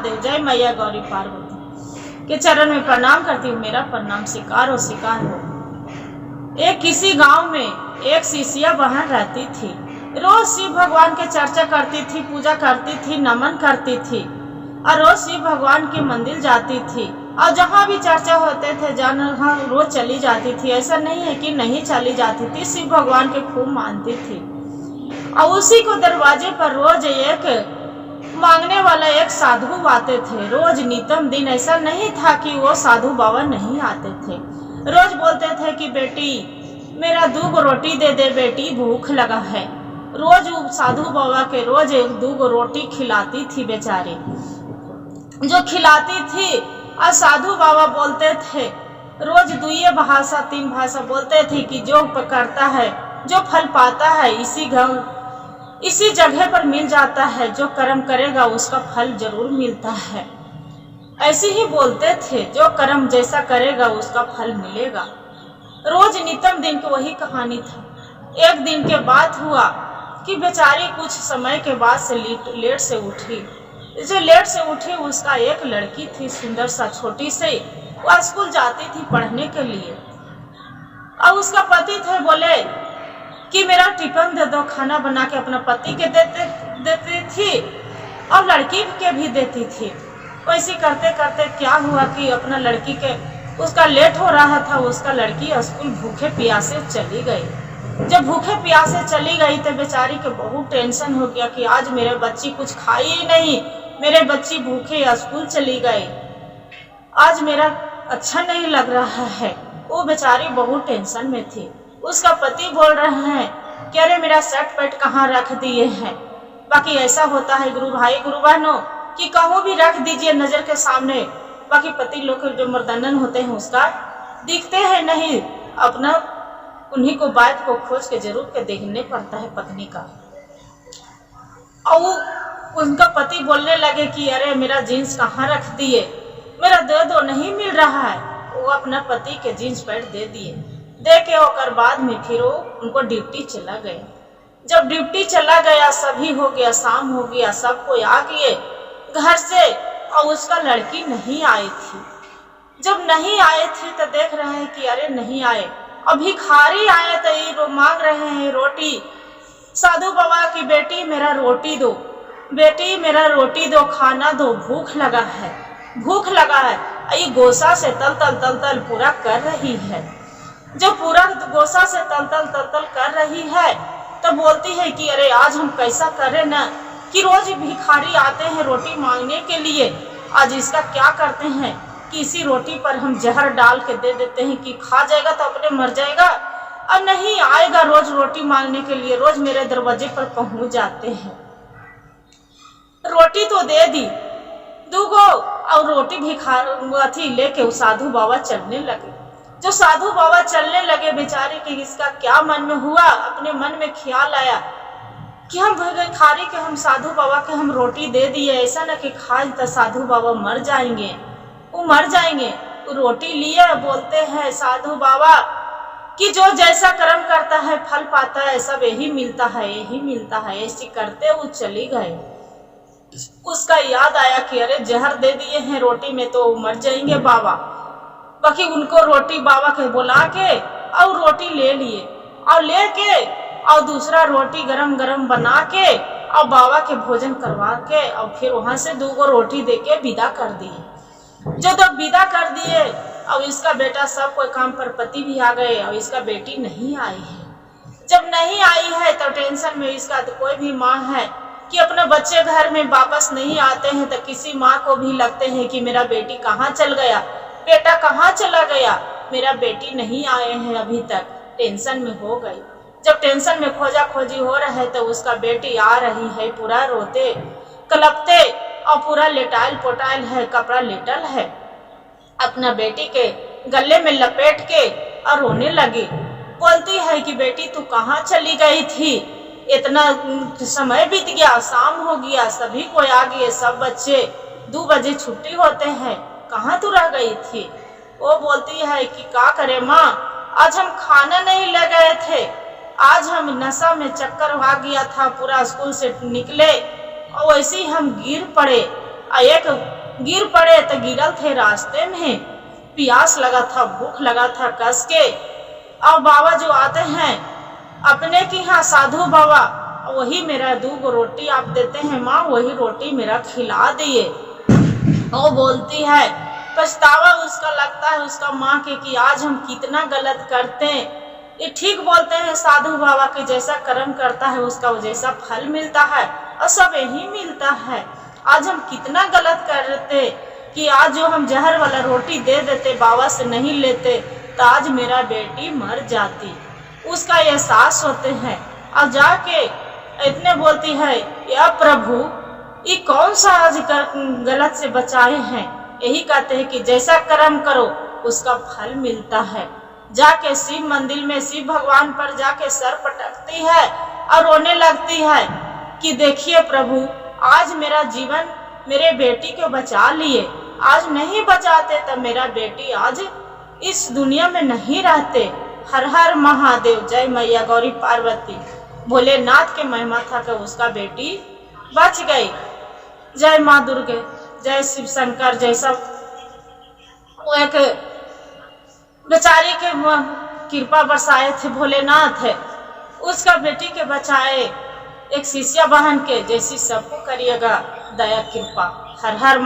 महादेव, जय मैया गौरी पार्वती के चरण में प्रणाम करती हूँ। मेरा प्रणाम स्वीकार हो। एक किसी गांव में एक शिष्या बहन रहती थी। रोज शिव भगवान के चर्चा करती थी, पूजा करती थी, नमन करती थी और रोज शिव भगवान के मंदिर जाती थी और जहाँ भी चर्चा होते थे जहाँ रोज चली जाती थी। ऐसा नहीं है कि नहीं चली जाती थी, शिव भगवान के खूब मानती थी। और उसी को दरवाजे पर रोज एक मांगने वाला एक साधु आते थे। रोज नितम दिन, ऐसा नहीं था कि वो साधु बाबा नहीं आते थे। रोज बोलते थे कि बेटी मेरा 2 रोटी दे दे बेटी, भूख लगा है। रोज साधु बाबा के रोज 2 रोटी खिलाती थी बेचारी, जो खिलाती थी। और साधु बाबा बोलते थे रोज 2 भाषा 3 भाषा बोलते थे कि जो करता है, जो फल पाता है इसी जगह पर मिल जाता है, जो कर्म करेगा उसका फल जरूर मिलता है। ऐसे ही बोलते थे, जो कर्म जैसा करेगा उसका फल मिलेगा। रोज नितम दिन की वही कहानी था। एक दिन के बात हुआ कि बेचारी कुछ समय के बाद से लेट से उठी। जो लेट से उठी उसका एक लड़की थी, सुंदर सा छोटी से, वह स्कूल जाती थी पढ़ने के लिए। अब उसका पति थे, बोले कि मेरा टिफिन दे दो, खाना बना के अपना पति के देती थी और लड़की के भी देती थी। वैसे करते करते क्या हुआ कि अपना लड़की के उसका लेट हो रहा था, उसका लड़की स्कूल भूखे प्यासे चली गई। जब भूखे प्यासे चली गई तो बेचारी के बहुत टेंशन हो गया कि आज मेरे बच्ची कुछ खाई ही नहीं, मेरे बच्ची भूखे स्कूल चली गई, आज मेरा अच्छा नहीं लग रहा है। वो बेचारी बहुत टेंशन में थी। उसका पति बोल रहे हैं कि अरे मेरा शर्ट पैंट कहाँ रख दिए हैं। बाकी ऐसा होता है गुरु भाई गुरु बहनों कि कहूँ भी रख दीजिए नजर के सामने, बाकी पति लोग जो मर्दानन होते हैं उसका दिखते हैं नहीं, अपना उन्हीं को बात को खोज के जरूर के देखने पड़ता है पत्नी का। और उनका पति बोलने लगे कि अरे मेरा जीन्स कहाँ रख दिए, मेरा दे दो, नहीं मिल रहा है। वो अपना पति के जीन्स पैंट दे दिए। दे के होकर बाद में फिर वो उनको ड्यूटी चला गया। जब ड्यूटी चला गया, सभी हो गया, शाम हो गया, सब कोई आ गए घर से और उसका लड़की नहीं आई थी। जब नहीं आए थे तो देख रहे हैं कि अरे नहीं आए। अब भिखारी आए तो ये मांग रहे हैं रोटी। साधु बाबा की बेटी मेरा रोटी दो, बेटी मेरा रोटी दो, खाना दो, भूख लगा है, भूख लगा है। ये गोसा से तल तल पूरा कर रही है। जो पूरा गोसा से तल तल कर रही है तो बोलती है कि अरे आज हम कैसा करें ना कि रोज भिखारी आते हैं रोटी मांगने के लिए, आज इसका क्या करते हैं कि इसी रोटी पर हम जहर डाल के दे देते हैं कि खा जाएगा तो अपने मर जाएगा और नहीं आएगा रोज रोटी मांगने के लिए। रोज मेरे दरवाजे पर पहुंच जाते हैं। रोटी तो दे दी 2 और रोटी भिखारी लेके वो साधु बाबा चलने लगे। जो साधु बाबा चलने लगे बेचारे कि इसका क्या मन में हुआ, अपने मन में ख्याल आया कि हम भिखारी के हम साधु बाबा के हम रोटी दे दिए, ऐसा ना कि खाए तो साधु बाबा मर जाएंगे, वो मर जाएंगे। वो रोटी लिए बोलते हैं साधु बाबा कि जो जैसा कर्म करता है फल पाता है, सब यही मिलता है, यही मिलता है। ऐसे करते वो चली गए। उसका याद आया कि अरे जहर दे दिए हैं रोटी में तो मर जाएंगे बाबा। बाकी उनको रोटी बाबा के बुला के और रोटी ले लिए और लेके और दूसरा रोटी गरम गरम बना के और बाबा के भोजन करवा के और फिर वहां से 2 रोटी दे के विदा कर दिए। जो तो विदा कर दिए और इसका बेटा सब कोई काम पर पति भी आ गए और इसका बेटी नहीं आई है। जब नहीं आई है तो टेंशन में इसका तो कोई भी माँ है कि अपने बच्चे घर में वापस नहीं आते हैं तो किसी माँ को भी लगते हैं कि मेरा बेटी कहाँ चल गया, बेटा कहाँ चला गया, मेरा बेटी नहीं आए हैं अभी तक। टेंशन में हो गई। जब टेंशन में खोजा खोजी हो रहा है तो उसका बेटी आ रही है, पूरा रोते कलपते और पूरा लेटाइल पोटाइल है, कपड़ा लेटल है, अपना बेटी के गले में लपेट के और रोने लगी। बोलती है कि बेटी तू कहाँ चली गई थी, इतना समय बीत गया, शाम हो गया, सभी कोई आ गए, सब बच्चे 2 बजे छुट्टी होते हैं, कहाँ तू रह गई थी। वो बोलती है कि क्या करे माँ, आज हम खाना नहीं ले गए थे, आज हम नशा में चक्कर आ गया था, पूरा स्कूल से निकले और वैसे ही हम गिर पड़े एक गिर पड़े तो गिरल थे रास्ते में, प्यास लगा था, भूख लगा था कस के। अब बाबा जो आते हैं अपने के यहाँ साधु बाबा, वही मेरा 2 रोटी आप देते हैं माँ, वही रोटी मेरा खिला दिए। वो बोलती है, पछतावा उसका लगता है उसका माँ के कि आज हम कितना गलत करते हैं। ये ठीक बोलते हैं साधु बाबा के, जैसा कर्म करता है उसका जैसा फल मिलता है और सब यही मिलता है। आज हम कितना गलत करते कि आज जो हम जहर वाला रोटी दे देते, बाबा से नहीं लेते, तो आज मेरा बेटी मर जाती। उसका एहसास होते हैं और जाके इतने बोलती है, या प्रभु ये कौन सा आज गलत से बचाए हैं। यही कहते हैं कि जैसा कर्म करो उसका फल मिलता है। जाके शिव मंदिर में शिव भगवान पर जाके सर पटकती है और रोने लगती है कि देखिए प्रभु, आज मेरा जीवन मेरे बेटी को बचा लिए, आज नहीं बचाते तो मेरा बेटी आज इस दुनिया में नहीं रहते। हर हर महादेव, जय मैया गौरी पार्वती। भोलेनाथ के महिमा था कि उसका बेटी बच गई। जय माँ दुर्गे, जय शिव शंकर। जैसा वो एक बेचारी के कृपा बरसाए थे भोलेनाथ है, उसका बेटी के बचाए एक शिष्या बहन के, जैसी सबको करिएगा दया कृपा। हर हर